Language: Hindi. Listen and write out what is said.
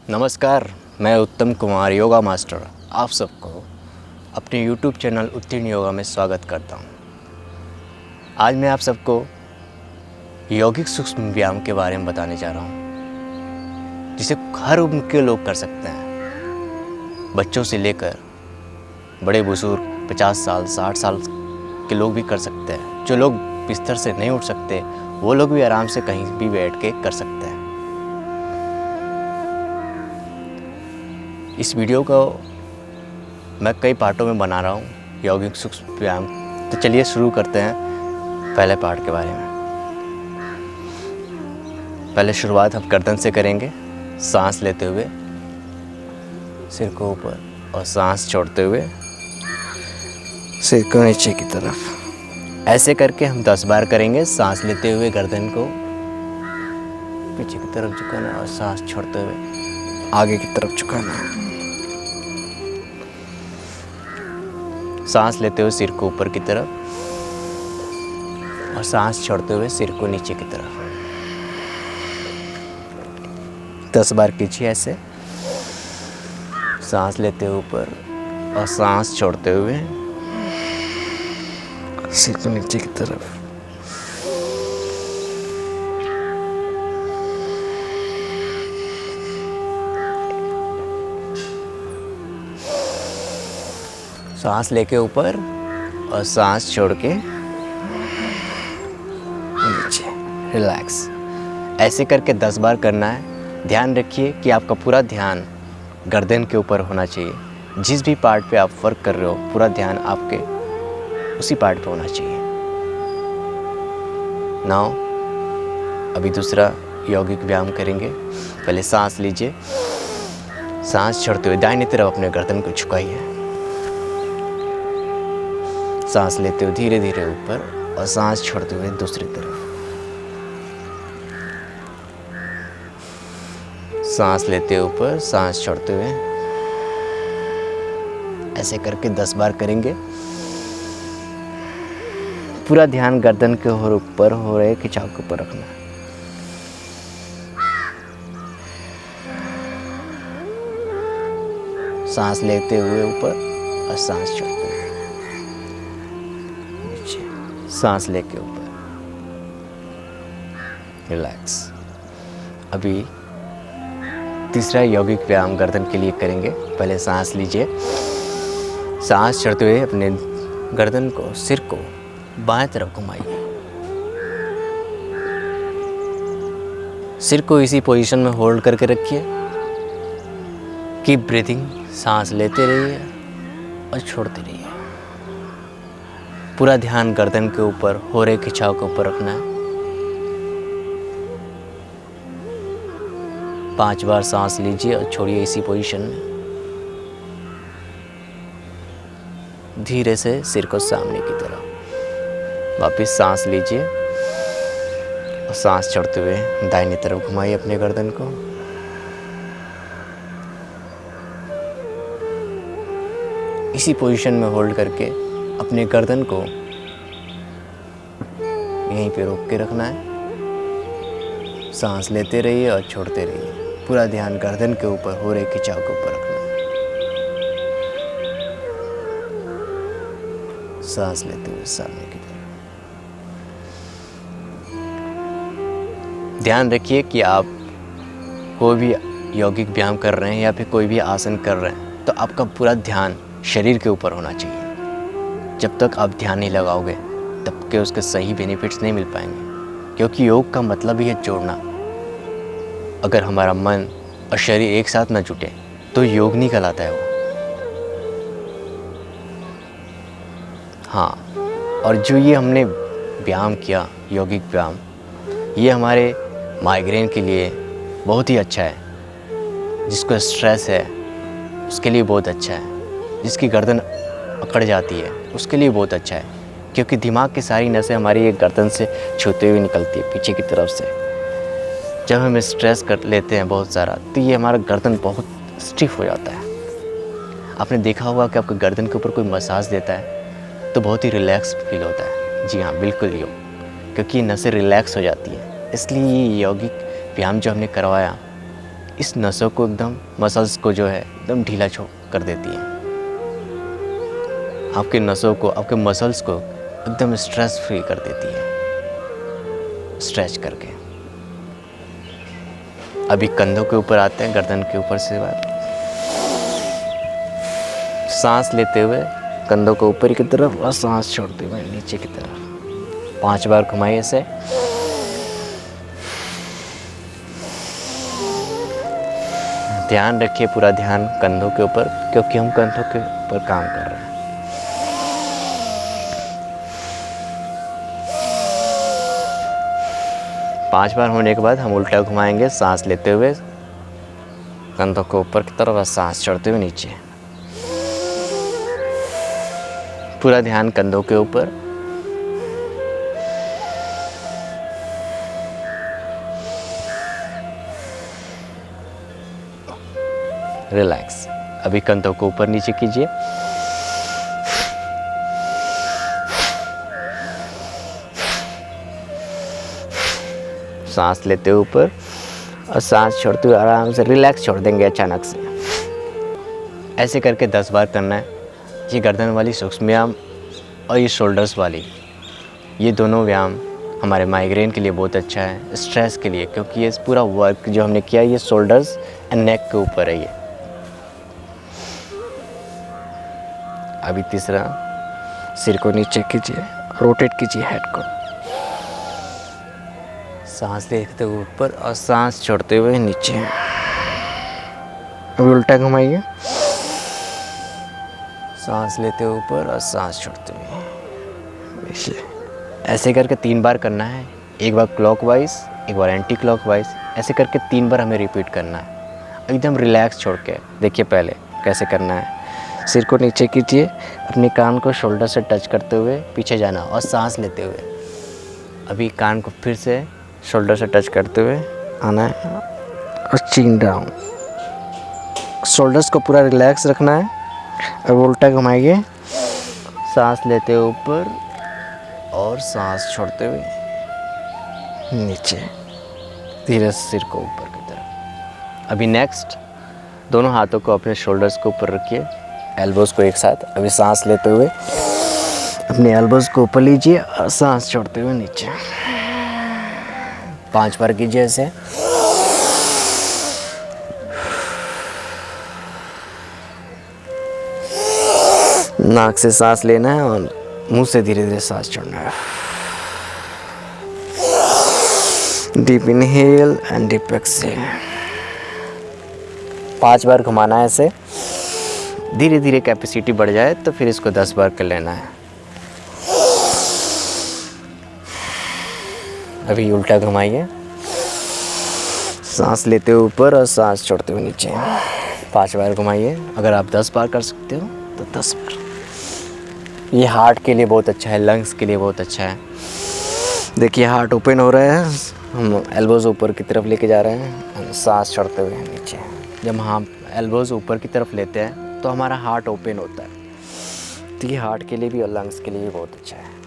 नमस्कार, मैं उत्तम कुमार योगा मास्टर आप सबको अपने YouTube चैनल उत्तीर्ण योगा में स्वागत करता हूँ। आज मैं आप सबको यौगिक सूक्ष्म व्यायाम के बारे में बताने जा रहा हूँ, जिसे हर उम्र के लोग कर सकते हैं। बच्चों से लेकर बड़े बुजुर्ग 50 साल 60 साल के लोग भी कर सकते हैं। जो लोग बिस्तर से नहीं उठ सकते वो लोग भी आराम से कहीं भी बैठ के कर सकते हैं। इस वीडियो को मैं कई पार्टों में बना रहा हूँ, यौगिक सूक्ष्म व्यायाम। तो चलिए शुरू करते हैं पहले पार्ट के बारे में। पहले शुरुआत हम गर्दन से करेंगे, सांस लेते हुए सिर को ऊपर और सांस छोड़ते हुए सिर को नीचे की तरफ। ऐसे करके हम 10 बार करेंगे। सांस लेते हुए गर्दन को पीछे की तरफ झुकाना और सांस छोड़ते हुए आगे की तरफ झुकाना। सांस लेते हुए सिर को ऊपर की तरफ और सांस छोड़ते हुए सिर को नीचे की तरफ। 10 बार कीजिए ऐसे। सांस लेते हुए ऊपर और सांस छोड़ते हुए सिर को नीचे की तरफ। सांस लेके ऊपर और सांस छोड़ के नीचे, रिलैक्स। ऐसे करके 10 बार करना है। ध्यान रखिए कि आपका पूरा ध्यान गर्दन के ऊपर होना चाहिए। जिस भी पार्ट पे आप वर्क कर रहे हो पूरा ध्यान आपके उसी पार्ट पे होना चाहिए। नाउ अभी दूसरा यौगिक व्यायाम करेंगे। पहले सांस लीजिए, सांस छोड़ते हुए दाहिनी तरफ अपने गर्दन को झुकाइए। सांस लेते हुए धीरे धीरे ऊपर और सांस छोड़ते हुए दूसरी तरफ। सांस लेते हुए ऊपर, सांस छोड़ते हुए। ऐसे करके 10 बार करेंगे। पूरा ध्यान गर्दन के ऊपर हो रहे खिंचाव के ऊपर रखना है। सांस लेते हुए ऊपर और सांस छोड़ते हुए नीचे, सांस लेके ऊपर, रिलैक्स। अभी तीसरा यौगिक व्यायाम गर्दन के लिए करेंगे। पहले सांस लीजिए, सांस छोड़ते हुए अपने गर्दन को, सिर को बाएं तरफ घुमाइए। सिर को इसी पोजीशन में होल्ड करके रखिए। Keep breathing. सांस लेते रहिए और छोड़ते रहिए। पूरा ध्यान गर्दन के ऊपर हो रहे खिंचाव के ऊपर रखना है। 5 बार सांस लीजिए और छोड़िए इसी पोजीशन में। धीरे से सिर को सामने की तरफ वापस सांस लीजिए और सांस छोड़ते हुए दाहिनी तरफ घुमाइए अपने गर्दन को। इसी पोजीशन में होल्ड करके अपने गर्दन को यहीं पे रोक के रखना है। सांस लेते रहिए और छोड़ते रहिए। पूरा ध्यान गर्दन के ऊपर हो रहे खिंचाव के ऊपर रखना है। सांस लेते हुए सामने की तरफ। ध्यान रखिए कि आप कोई भी यौगिक व्यायाम कर रहे हैं या फिर कोई भी आसन कर रहे हैं तो आपका पूरा ध्यान शरीर के ऊपर होना चाहिए। जब तक आप ध्यान नहीं लगाओगे तब के उसके सही बेनिफिट्स नहीं मिल पाएंगे, क्योंकि योग का मतलब ही है जोड़ना। अगर हमारा मन और शरीर एक साथ ना जुटे तो योग नहीं कहलाता है वो। हाँ, और जो ये हमने व्यायाम किया, यौगिक व्यायाम, ये हमारे माइग्रेन के लिए बहुत ही अच्छा है। जिसको स्ट्रेस है उसके लिए बहुत अच्छा है। जिसकी गर्दन अकड़ जाती है उसके लिए बहुत अच्छा है, क्योंकि दिमाग की सारी नसें हमारी एक गर्दन से छूते हुए निकलती है पीछे की तरफ से। जब हम स्ट्रेस कर लेते हैं बहुत सारा तो ये हमारा गर्दन बहुत स्टिफ हो जाता है। आपने देखा होगा कि आपके गर्दन के ऊपर कोई मसाज देता है तो बहुत ही रिलैक्स फील होता है। जी हाँ, बिल्कुल योग, क्योंकि नसें रिलैक्स हो जाती हैं। इसलिए ये यौगिक व्यायाम जो हमने करवाया इस नसों को एकदम मसल्स को जो है एकदम ढीला कर देती है। आपके नसों को, आपके मसल्स को एकदम स्ट्रेस फ्री कर देती है स्ट्रेच करके। अभी कंधों के ऊपर आते हैं, गर्दन के ऊपर से बात। सांस लेते हुए कंधों को ऊपर की तरफ और सांस छोड़ते हुए नीचे की तरफ 5 बार घुमाइए इसे। ध्यान रखिए, पूरा ध्यान कंधों के ऊपर, क्योंकि हम कंधों के ऊपर काम कर रहे हैं। पाँच बार होने के बाद हम उल्टा घुमाएंगे, सांस लेते हुए कंधों को ऊपर की तरफ और सांस छोड़ते हुए नीचे। पूरा ध्यान कंधों के ऊपर। रिलैक्स। अभी कंधों को ऊपर नीचे कीजिए। सांस लेते हुए ऊपर और सांस छोड़ते हुए आराम से रिलैक्स छोड़ देंगे अचानक से। ऐसे करके 10 बार करना है। ये गर्दन वाली सूक्ष्म व्यायाम और ये शोल्डर्स वाली, ये दोनों व्यायाम हमारे माइग्रेन के लिए बहुत अच्छा है, स्ट्रेस के लिए, क्योंकि ये पूरा वर्क जो हमने किया ये शोल्डर्स एंड नेक के ऊपर है ये। अभी तीसरा, सिर को नीचे कीजिए, रोटेट कीजिए हेड को। सांस लेते हुए ऊपर और सांस छोड़ते हुए नीचे। अभी उल्टा घुमाइए, सांस लेते हुए ऊपर और सांस छोड़ते हुए। ऐसे करके 3 बार करना है। एक बार क्लॉकवाइज, एक बार एंटी क्लॉकवाइज। ऐसे करके 3 बार हमें रिपीट करना है, एकदम रिलैक्स छोड़ के। देखिए पहले कैसे करना है। सिर को नीचे कीजिए, अपने कान को शोल्डर से टच करते हुए पीछे जाना और सांस लेते हुए। अभी कान को फिर से शोल्डर से टच करते हुए आना है और चीन डाउन। शोल्डर्स को पूरा रिलैक्स रखना है। अब उल्टा घुमाइए, सांस लेते हुए ऊपर और सांस छोड़ते हुए नीचे, धीरे से सिर को ऊपर की तरफ। अभी नेक्स्ट, दोनों हाथों को अपने शोल्डर्स के ऊपर रखिए, एल्बोज़ को एक साथ। अभी सांस लेते हुए अपने एल्बोज़ को ऊपर लीजिए और सांस छोड़ते हुए नीचे। 5 बार कीजिए ऐसे। नाक से सांस लेना है और मुंह से धीरे धीरे सांस छोड़ना है। Deep inhale and deep exhale. 5 बार घुमाना है ऐसे। धीरे धीरे कैपेसिटी बढ़ जाए तो फिर इसको 10 बार कर लेना है। अभी उल्टा घुमाइए, सांस लेते हुए ऊपर और सांस छोड़ते हुए नीचे। 5 बार घुमाइए। अगर आप 10 बार कर सकते हो तो 10 बार। ये हार्ट के लिए बहुत अच्छा है, लंग्स के लिए बहुत अच्छा है। देखिए हार्ट ओपन हो रहा है, हम एल्बोज़ ऊपर की तरफ लेके जा रहे हैं, सांस छोड़ते हुए नीचे। जब हम एल्बोज़ ऊपर की तरफ लेते हैं तो हमारा हार्ट ओपन होता है, तो ये हार्ट के लिए भी और लंग्स के लिए भी बहुत अच्छा है।